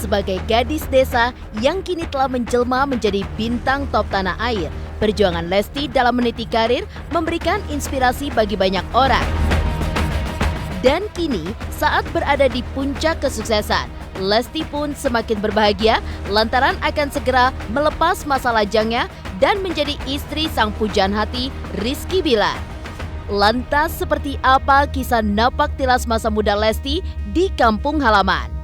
Sebagai gadis desa yang kini telah menjelma menjadi bintang top tanah air, perjuangan Lesti dalam meniti karir memberikan inspirasi bagi banyak orang. Dan kini, saat berada di puncak kesuksesan, Lesti pun semakin berbahagia lantaran akan segera melepas masa lajangnya dan menjadi istri sang pujaan hati Rizky Bilar. Lantas seperti apa kisah napak tilas masa muda Lesti di kampung halaman?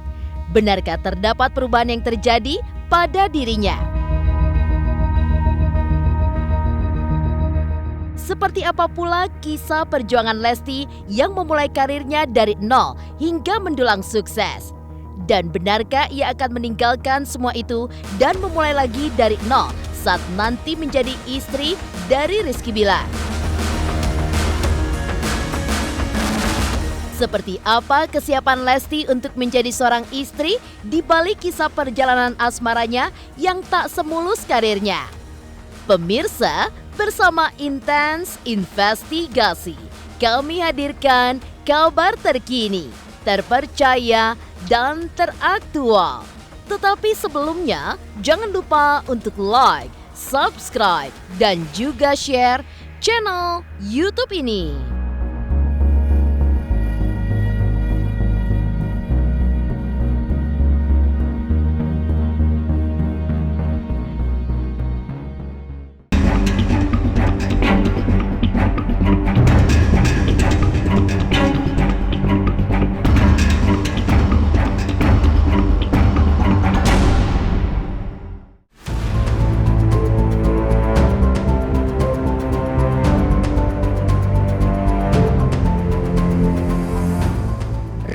Benarkah terdapat perubahan yang terjadi pada dirinya? Seperti apa pula kisah perjuangan Lesti yang memulai karirnya dari nol hingga mendulang sukses? Dan benarkah ia akan meninggalkan semua itu dan memulai lagi dari nol saat nanti menjadi istri dari Rizky Bilar? Seperti apa kesiapan Lesti untuk menjadi seorang istri di balik kisah perjalanan asmaranya yang tak semulus karirnya? Pemirsa, bersama Intens Investigasi, kami hadirkan kabar terkini, terpercaya, dan teraktual. Tetapi sebelumnya, jangan lupa untuk like, subscribe, dan juga share channel YouTube ini.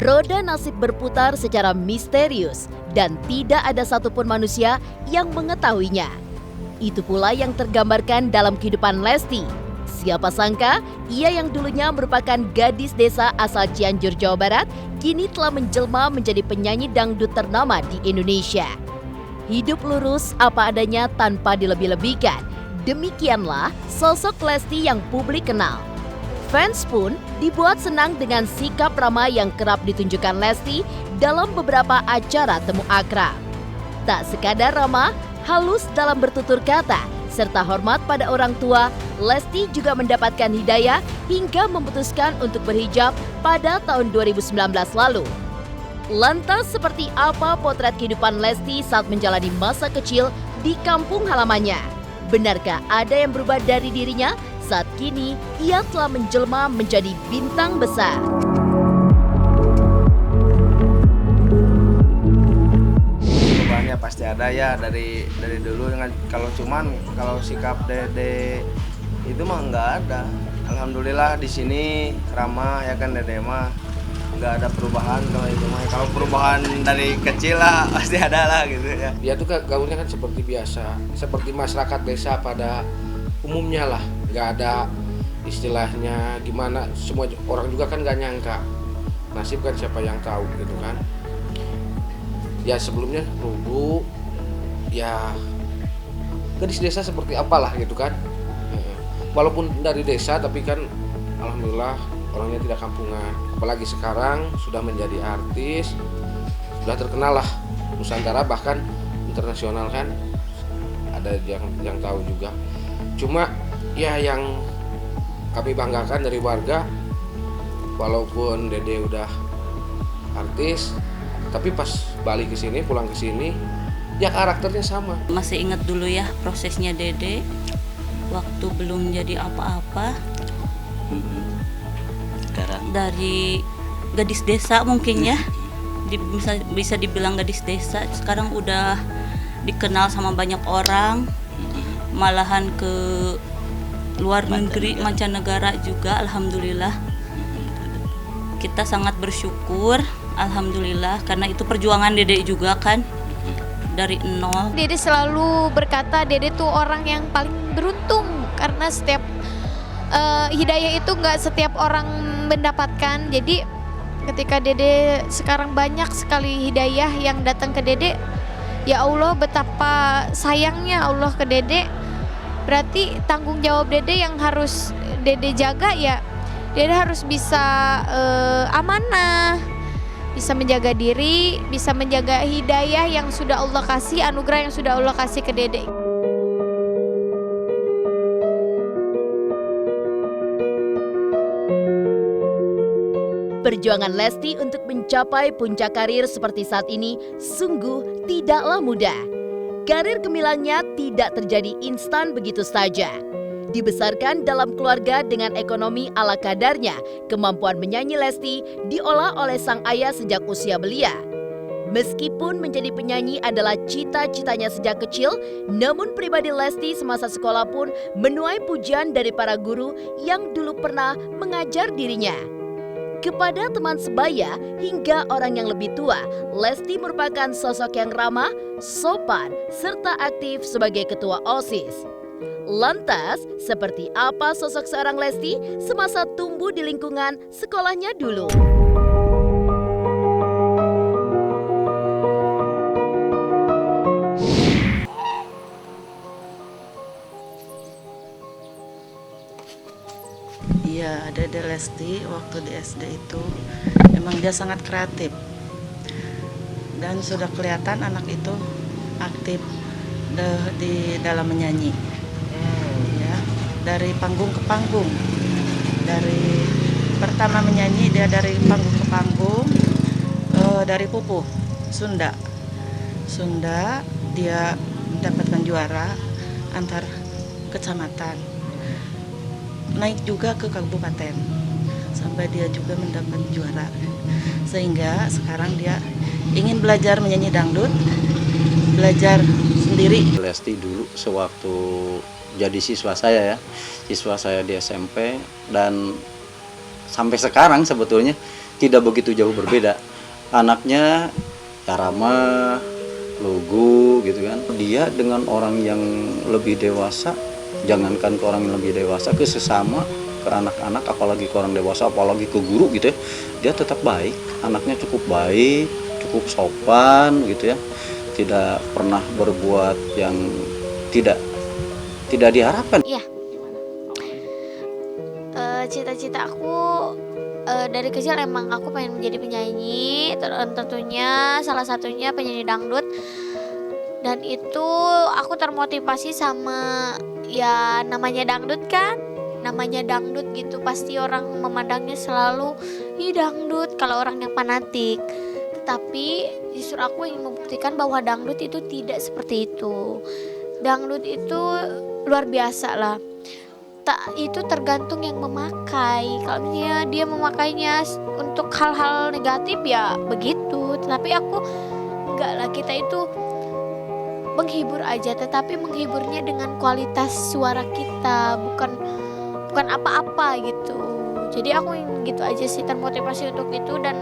Roda nasib berputar secara misterius dan tidak ada satupun manusia yang mengetahuinya. Itu pula yang tergambarkan dalam kehidupan Lesti. Siapa sangka, ia yang dulunya merupakan gadis desa asal Cianjur, Jawa Barat, kini telah menjelma menjadi penyanyi dangdut ternama di Indonesia. Hidup lurus apa adanya tanpa dilebih-lebihkan. Demikianlah sosok Lesti yang publik kenal. Fans pun dibuat senang dengan sikap ramah yang kerap ditunjukkan Lesti dalam beberapa acara temu akrab. Tak sekadar ramah, halus dalam bertutur kata, serta hormat pada orang tua, Lesti juga mendapatkan hidayah hingga memutuskan untuk berhijab pada tahun 2019 lalu. Lantas seperti apa potret kehidupan Lesti saat menjalani masa kecil di kampung halamannya? Benarkah ada yang berubah dari dirinya saat kini ia telah menjelma menjadi bintang besar? Perubahannya pasti ada ya dari dulu dengan kalau sikap Dede itu mah nggak ada. Alhamdulillah di sini ramah ya kan, Dede mah nggak ada perubahan kalau itu mah. Kalau perubahan dari kecil lah pasti ada lah gitu ya. Dia tuh gaulnya kan seperti biasa, seperti masyarakat desa pada umumnya lah. Nggak ada istilahnya gimana, semua orang juga kan nggak nyangka, nasib kan siapa yang tahu gitu kan. Ya sebelumnya dulu ya gadis desa seperti apalah gitu kan, walaupun dari desa tapi kan alhamdulillah orangnya tidak kampungan. Apalagi sekarang sudah menjadi artis, sudah terkenal lah Nusantara bahkan internasional kan, ada yang tahu juga. Cuma ya yang kami banggakan dari warga, walaupun Dede udah artis, tapi pas balik ke sini, pulang ke sini, ya karakternya sama. Masih ingat dulu ya prosesnya Dede waktu belum jadi apa-apa. Sekarang Dari gadis desa mungkin ya, bisa dibilang gadis desa. Sekarang udah dikenal sama banyak orang, malahan ke luar negeri, mancanegara juga. Alhamdulillah, kita sangat bersyukur, alhamdulillah, karena itu perjuangan Dede juga kan dari nol. Dede selalu berkata Dede tuh orang yang paling beruntung karena setiap hidayah itu nggak setiap orang mendapatkan. Jadi ketika Dede sekarang banyak sekali hidayah yang datang ke Dede, ya Allah betapa sayangnya Allah ke Dede. Berarti tanggung jawab Dede yang harus Dede jaga ya, Dede harus bisa amanah, bisa menjaga diri, bisa menjaga hidayah yang sudah Allah kasih, anugerah yang sudah Allah kasih ke Dede. Perjuangan Lesti untuk mencapai puncak karir seperti saat ini sungguh tidaklah mudah. Karir gemilangnya tidak terjadi instan begitu saja. Dibesarkan dalam keluarga dengan ekonomi ala kadarnya, kemampuan menyanyi Lesti diolah oleh sang ayah sejak usia belia. Meskipun menjadi penyanyi adalah cita-citanya sejak kecil, namun pribadi Lesti semasa sekolah pun menuai pujian dari para guru yang dulu pernah mengajar dirinya. Kepada teman sebaya hingga orang yang lebih tua, Lesti merupakan sosok yang ramah, sopan, serta aktif sebagai ketua OSIS. Lantas, seperti apa sosok seorang Lesti semasa tumbuh di lingkungan sekolahnya dulu? Iya, Dede Lesti waktu di SD itu emang dia sangat kreatif dan sudah kelihatan anak itu aktif di dalam menyanyi. Ya, dari panggung ke panggung, dari pertama menyanyi dia dari panggung ke panggung, dari Pupuh Sunda dia mendapatkan juara antar kecamatan. Naik juga ke kabupaten sampai dia juga mendapat juara, sehingga sekarang dia ingin belajar menyanyi dangdut, belajar sendiri. Lesti dulu sewaktu jadi siswa saya di SMP, dan sampai sekarang sebetulnya tidak begitu jauh berbeda. Anaknya ramah, lugu gitu kan. Dia dengan orang yang lebih dewasa, jangankan ke orang yang lebih dewasa, ke sesama, ke anak-anak, apalagi ke orang dewasa, apalagi ke guru gitu ya, dia tetap baik. Anaknya cukup baik, cukup sopan gitu ya, tidak pernah berbuat yang tidak diharapkan. Iya. Cita-cita aku dari kecil emang aku pengen menjadi penyanyi, tentunya salah satunya penyanyi dangdut. Dan itu aku termotivasi sama ya namanya dangdut kan, namanya dangdut gitu, pasti orang memandangnya selalu dangdut kalau orang yang fanatik. Tetapi justru aku ingin membuktikan bahwa dangdut itu tidak seperti itu. Dangdut itu luar biasa lah. Itu tergantung yang memakai. Kalau misalnya dia memakainya untuk hal-hal negatif ya begitu. Tetapi aku enggak lah, kita itu menghibur aja, tetapi menghiburnya dengan kualitas suara kita, bukan apa-apa gitu. Jadi aku ingin gitu aja sih, termotivasi untuk itu dan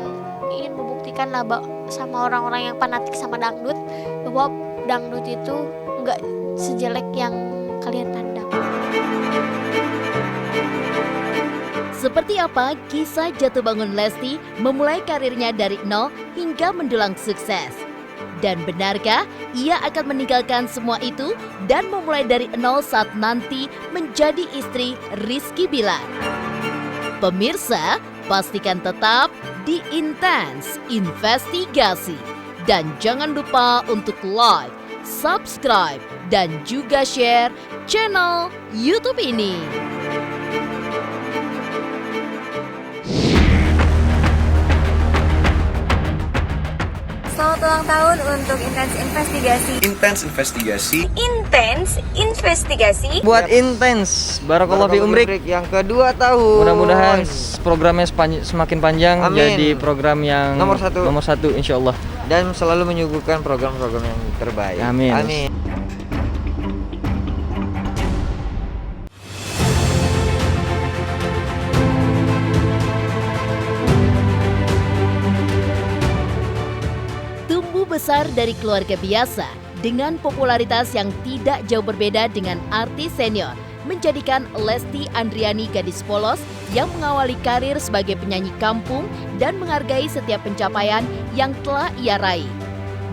ingin membuktikan lah sama orang-orang yang fanatik sama dangdut bahwa dangdut itu enggak sejelek yang kalian pandang. Seperti apa kisah jatuh bangun Lesti memulai karirnya dari nol hingga mendulang sukses? Dan benarkah ia akan meninggalkan semua itu dan memulai dari nol saat nanti menjadi istri Rizky Bilar? Pemirsa, pastikan tetap di Intens Investigasi. Dan jangan lupa untuk like, subscribe, dan juga share channel YouTube ini. Selamat ulang tahun untuk Intens Investigasi. Intens Investigasi. Intens Investigasi. Buat Intens, Barakallahu fi umrik yang kedua tahun. Mudah-mudahan programnya semakin panjang. Amin. Jadi program yang nomor satu insya Allah. Dan selalu menyuguhkan program-program yang terbaik. Amin. Amin. Besar dari keluarga biasa dengan popularitas yang tidak jauh berbeda dengan artis senior menjadikan Lesti Andriani gadis polos yang mengawali karir sebagai penyanyi kampung dan menghargai setiap pencapaian yang telah ia raih.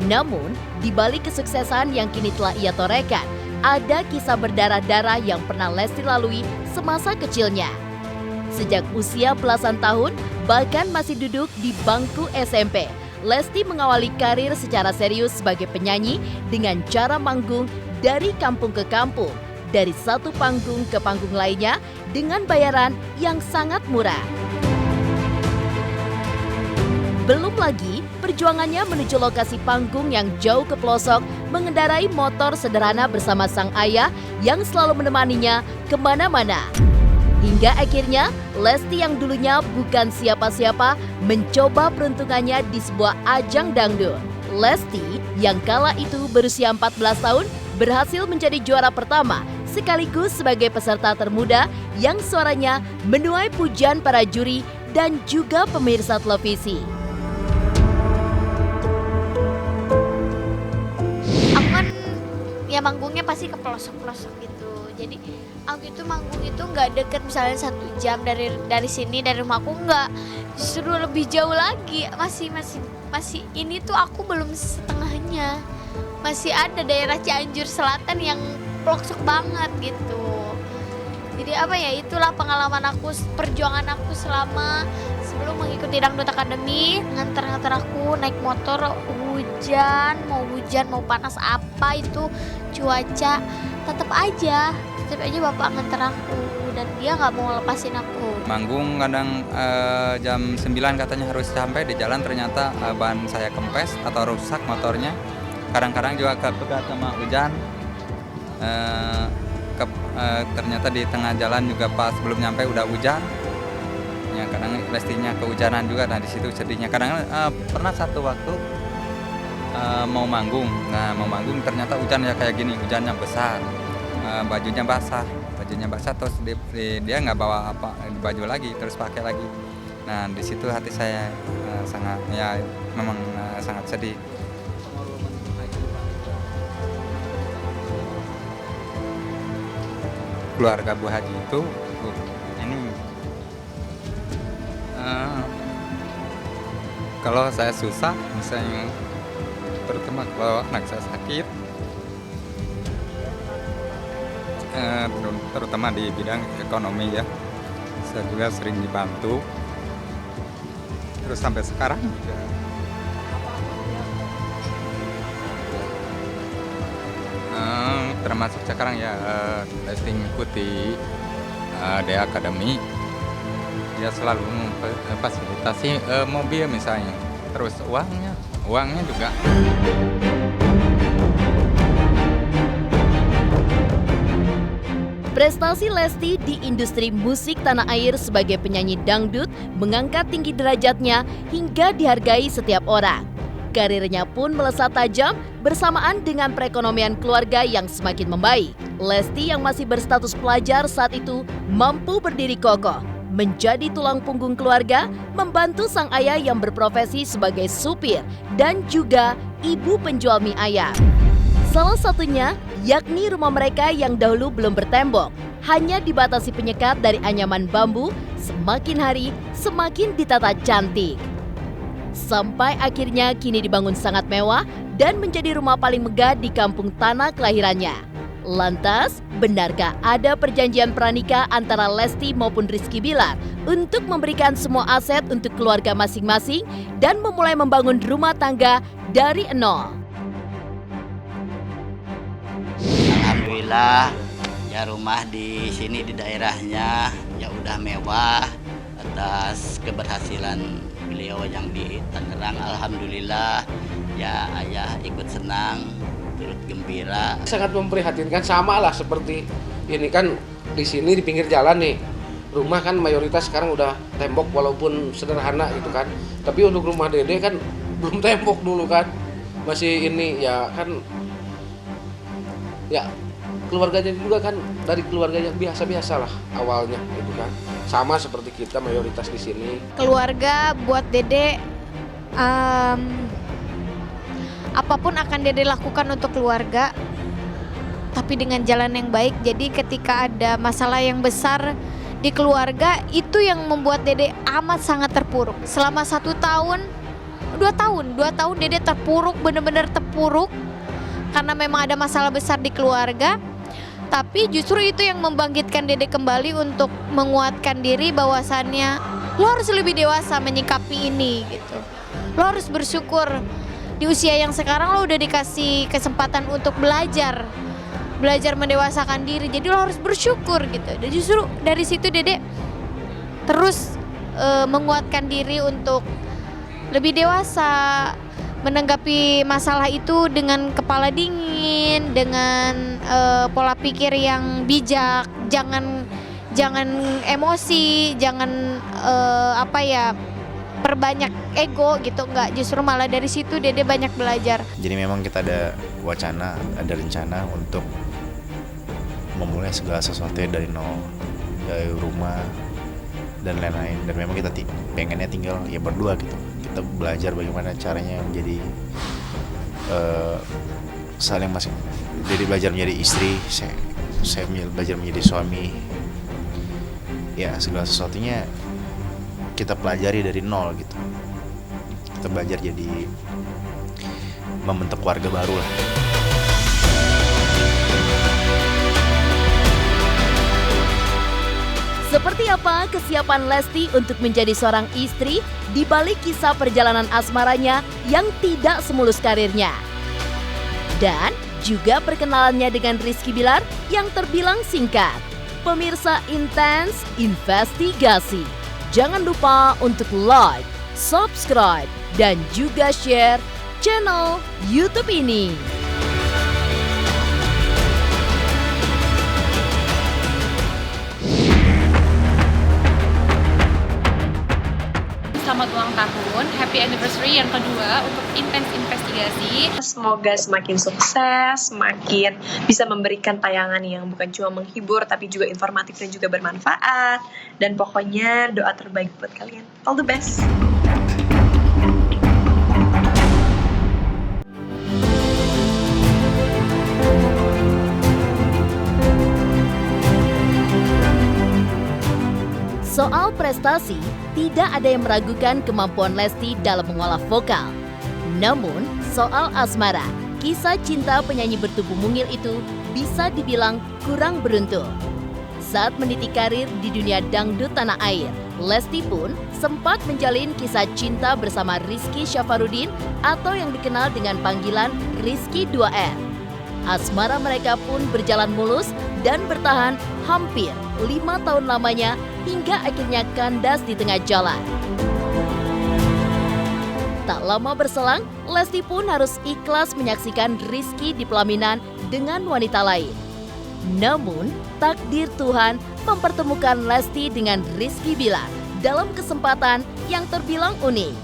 Namun, di balik kesuksesan yang kini telah ia torehkan, ada kisah berdarah-darah yang pernah Lesti lalui semasa kecilnya. Sejak usia belasan tahun, bahkan masih duduk di bangku SMP, Lesti mengawali karir secara serius sebagai penyanyi dengan cara manggung dari kampung ke kampung, dari satu panggung ke panggung lainnya dengan bayaran yang sangat murah. Belum lagi perjuangannya menuju lokasi panggung yang jauh ke pelosok mengendarai motor sederhana bersama sang ayah yang selalu menemaninya kemana-mana. Hingga akhirnya Lesti yang dulunya bukan siapa-siapa mencoba peruntungannya di sebuah ajang dangdut. Lesti yang kala itu berusia 14 tahun berhasil menjadi juara pertama sekaligus sebagai peserta termuda yang suaranya menuai pujian para juri dan juga pemirsa televisi. Aku kan ya manggungnya pasti ke pelosok-pelosok gitu. Jadi aku itu manggung itu nggak deket, misalnya 1 jam dari sini, dari rumahku nggak, justru lebih jauh lagi. Masih ini tuh aku belum setengahnya. Masih ada daerah Cianjur Selatan yang pelosok banget gitu. Jadi apa ya, itulah pengalaman aku, perjuangan aku selama sebelum mengikuti Dangdut Academy. Nganter aku naik motor, hujan mau panas apa itu cuaca, tetap aja bapak nganter aku dan dia nggak mau lepasin aku. Manggung kadang jam 9 katanya harus sampai, di jalan ternyata ban saya kempes atau rusak motornya. Kadang-kadang juga kepegat sama hujan. Ternyata di tengah jalan juga pas belum nyampe udah hujan. Ya kadang Lestinya kehujanan juga, nah di situ sedihnya. Kadang pernah satu waktu mau manggung ternyata hujan ya kayak gini, hujannya besar. Bajunya basah terus dia nggak bawa baju lagi, terus pakai lagi. Nah di situ hati saya sangat ya memang sangat sedih. Keluarga Bu Haji itu ini kalau saya susah, misalnya terutama kalau anak saya sakit, terutama di bidang ekonomi ya, saya juga sering dibantu. Terus sampai sekarang juga termasuk sekarang ya Lesti mengikuti DA Academy, dia selalu memfasilitasi mobil misalnya, terus uangnya juga. Prestasi Lesti di industri musik tanah air sebagai penyanyi dangdut mengangkat tinggi derajatnya hingga dihargai setiap orang. Karirnya pun melesat tajam bersamaan dengan perekonomian keluarga yang semakin membaik. Lesti yang masih berstatus pelajar saat itu mampu berdiri kokoh, menjadi tulang punggung keluarga, membantu sang ayah yang berprofesi sebagai supir dan juga ibu penjual mie ayam. Salah satunya yakni rumah mereka yang dahulu belum bertembok, hanya dibatasi penyekat dari anyaman bambu, semakin hari semakin ditata cantik. Sampai akhirnya kini dibangun sangat mewah dan menjadi rumah paling megah di kampung tanah kelahirannya. Lantas, benarkah ada perjanjian pranikah antara Lesti maupun Rizky Bilar untuk memberikan semua aset untuk keluarga masing-masing dan memulai membangun rumah tangga dari nol? Alhamdulillah, ya rumah di sini di daerahnya ya udah mewah atas keberhasilan beliau yang di Tangerang. Alhamdulillah, ya ayah ikut senang, turut gembira. Sangat memprihatinkan, sama lah seperti ini kan di sini di pinggir jalan nih. Rumah kan mayoritas sekarang udah tembok walaupun sederhana gitu kan. Tapi untuk rumah Dede kan belum tembok dulu kan. Masih ini ya kan, ya keluarganya juga kan dari keluarga yang biasa-biasa lah awalnya gitu kan. Sama seperti kita mayoritas di sini. Keluarga buat Dede apapun akan Dede lakukan untuk keluarga, tapi dengan jalan yang baik. Jadi ketika ada masalah yang besar di keluarga, itu yang membuat Dede amat sangat terpuruk. Selama 1 tahun, 2 tahun Dede terpuruk, benar-benar terpuruk karena memang ada masalah besar di keluarga. Tapi justru itu yang membangkitkan Dede kembali untuk menguatkan diri bahwasannya lo harus lebih dewasa menyikapi ini gitu. Lo harus bersyukur di usia yang sekarang lo udah dikasih kesempatan untuk belajar mendewasakan diri. Jadi lo harus bersyukur gitu. Dan justru dari situ Dede terus menguatkan diri untuk lebih dewasa, menanggapi masalah itu dengan kepala dingin, dengan pola pikir yang bijak, jangan emosi, jangan perbanyak ego gitu, enggak, justru malah dari situ Dede banyak belajar. Jadi memang kita ada wacana, ada rencana untuk memulai segala sesuatunya dari nol, dari rumah dan lain-lain. Dan memang kita pengennya tinggal ya berdua gitu. Kita belajar bagaimana caranya menjadi saling masing. Jadi belajar menjadi istri, saya belajar menjadi suami. Ya segala sesuatunya kita pelajari dari nol gitu. Kita belajar jadi membentuk keluarga baru lah. Seperti apa kesiapan Lesti untuk menjadi seorang istri di balik kisah perjalanan asmaranya yang tidak semulus karirnya? Dan juga perkenalannya dengan Rizky Bilar yang terbilang singkat. Pemirsa Intens Investigasi, jangan lupa untuk like, subscribe, dan juga share channel YouTube ini. Selamat ulang tahun, happy anniversary yang kedua untuk Intens Investigasi. Semoga semakin sukses, semakin bisa memberikan tayangan yang bukan cuma menghibur tapi juga informatif dan juga bermanfaat. Dan pokoknya doa terbaik buat kalian. All the best. Soal prestasi, tidak ada yang meragukan kemampuan Lesti dalam mengolah vokal. Namun, soal asmara, kisah cinta penyanyi bertubuh mungil itu bisa dibilang kurang beruntung. Saat meniti karir di dunia dangdut tanah air, Lesti pun sempat menjalin kisah cinta bersama Rizky Syafarudin atau yang dikenal dengan panggilan Rizky 2R. Asmara mereka pun berjalan mulus dan bertahan hampir 5 tahun lamanya hingga akhirnya kandas di tengah jalan. Tak lama berselang, Lesti pun harus ikhlas menyaksikan Rizky di pelaminan dengan wanita lain. Namun, takdir Tuhan mempertemukan Lesti dengan Rizky Bilar dalam kesempatan yang terbilang unik.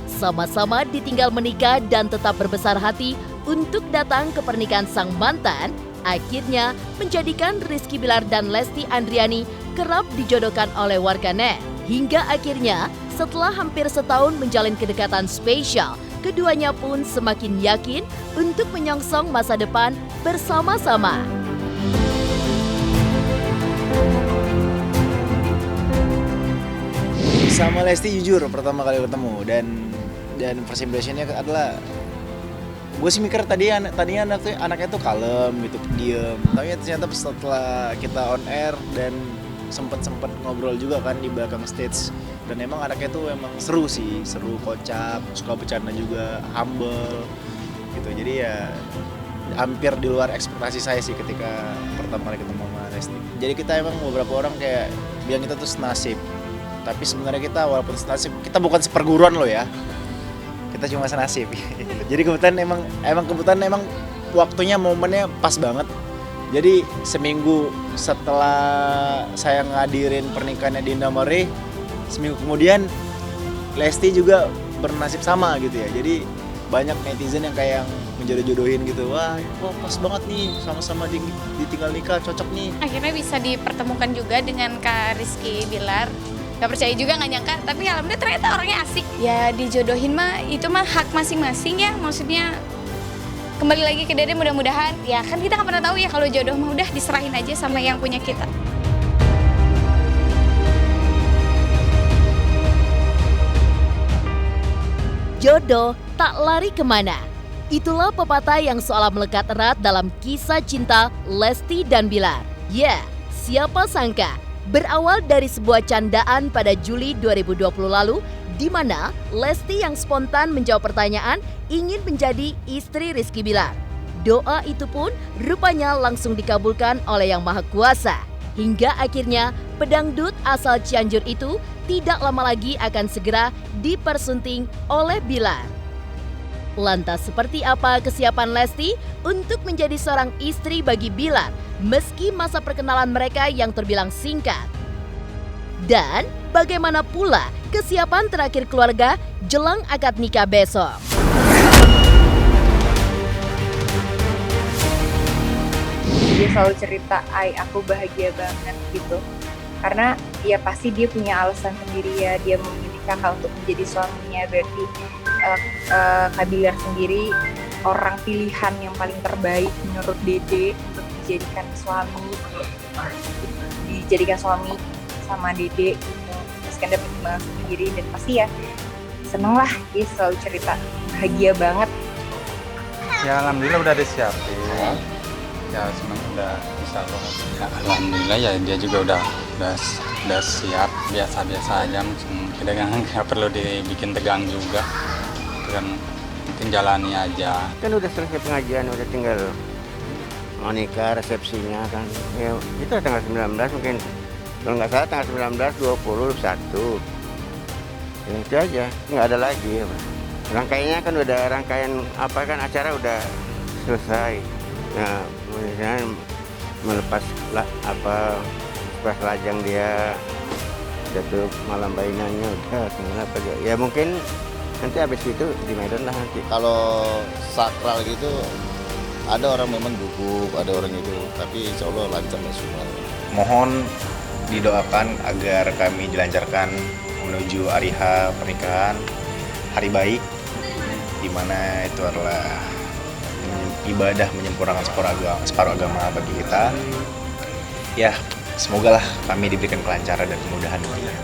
Sama-sama ditinggal menikah dan tetap berbesar hati untuk datang ke pernikahan sang mantan, akhirnya menjadikan Rizky Bilar dan Lesti Andriani kerap dijodohkan oleh warganet. Hingga akhirnya setelah hampir setahun menjalin kedekatan spesial, keduanya pun semakin yakin untuk menyongsong masa depan bersama-sama. Sama Lesti jujur pertama kali ketemu dan first impression-nya adalah gue sih mikir tadinya anaknya tuh kalem gitu, diem. Tapi ternyata setelah kita on air dan sempet ngobrol juga kan di belakang stage, dan emang anaknya tuh emang seru, kocak, suka bercanda juga, humble gitu. Jadi ya hampir di luar ekspektasi saya sih ketika pertama kali ketemu sama Lesti. Jadi kita emang beberapa orang kayak bilang kita tuh senasib, tapi sebenarnya kita walaupun senasib, kita bukan seperguruan loh ya. Kita cuma senasib. Jadi kebetulan emang waktunya, momennya pas banget. Jadi seminggu setelah saya ngadirin pernikahannya di Indomaret, seminggu kemudian Lesti juga bernasib sama gitu ya. Jadi banyak netizen yang kayak menjodoh-jodohin gitu. Wah, pas banget nih, sama-sama ditinggal nikah, cocok nih. Akhirnya bisa dipertemukan juga dengan Kak Rizky Bilar. Gak percaya juga, gak nyangka, tapi alhamdulillah ternyata orangnya asik. Ya dijodohin mah, itu mah hak masing-masing ya, maksudnya kembali lagi ke Dede, mudah-mudahan, ya kan kita gak pernah tahu ya kalau jodoh mah udah diserahin aja sama yang punya kita. Jodoh tak lari kemana. Itulah pepatah yang seolah melekat erat dalam kisah cinta Lesti dan Bilar. Ya, siapa sangka Berawal dari sebuah candaan pada Juli 2020 lalu, di mana Lesti yang spontan menjawab pertanyaan ingin menjadi istri Rizky Bilar. Doa itu pun rupanya langsung dikabulkan oleh Yang Maha Kuasa. Hingga akhirnya pedangdut asal Cianjur itu tidak lama lagi akan segera dipersunting oleh Bilar. Lantas seperti apa kesiapan Lesti untuk menjadi seorang istri bagi Bilar meski masa perkenalan mereka yang terbilang singkat? Dan bagaimana pula kesiapan terakhir keluarga jelang akad nikah besok? Dia selalu cerita, aku bahagia banget gitu. Karena ya pasti dia punya alasan sendiri ya, dia memilih kakak untuk menjadi suaminya. Berarti Kak Bilar sendiri orang pilihan yang paling terbaik menurut Dede untuk dijadikan suami sama Dede gitu. Terus kan dapat pertimbangan sendiri dan pasti ya seneng lah, dia selalu cerita bahagia banget. Ya alhamdulillah udah disiapin. Ya semuanya udah bisa loh. Ya, alhamdulillah ya dia juga udah siap, biasa-biasa aja, kita nggak perlu dibikin tegang juga, kan mungkin jalani aja. Kan udah selesai pengajian, udah tinggal mau nikah, resepsinya kan, ya itu tanggal 19 mungkin, kalau nggak salah tanggal 19, 20, 1, ya, itu aja, nggak ada lagi. Rangkaiannya kan udah rangkaian acara udah selesai. Nah, misalnya melepas lajang dia, jatuh malam bainannya udah tinggal apa aja. Ya mungkin nanti habis itu di Medan lah nanti. Kalau sakral gitu ada orang memang gugup, ada orang itu, tapi insya Allah lancar semua. Mohon didoakan agar kami dilancarkan menuju hari H pernikahan, hari baik, di mana itu adalah ibadah menyempurnakan separuh agama bagi kita. Ya, semoga lah kami diberikan kelancaran dan kemudahan nantinya.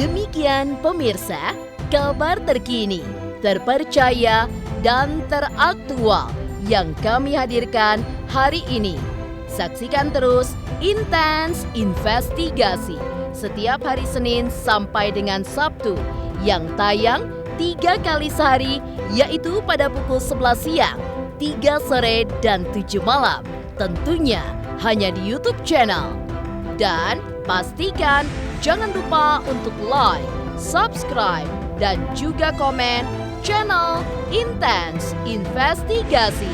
Demikian pemirsa, kabar terkini, terpercaya, dan teraktual yang kami hadirkan hari ini. Saksikan terus Intens Investigasi setiap hari Senin sampai dengan Sabtu yang tayang 3 kali sehari, yaitu pada pukul 11 siang, 3 sore, dan 7 malam. Tentunya hanya di YouTube channel. Dan pastikan jangan lupa untuk like, subscribe, dan juga komen channel Intens Investigasi.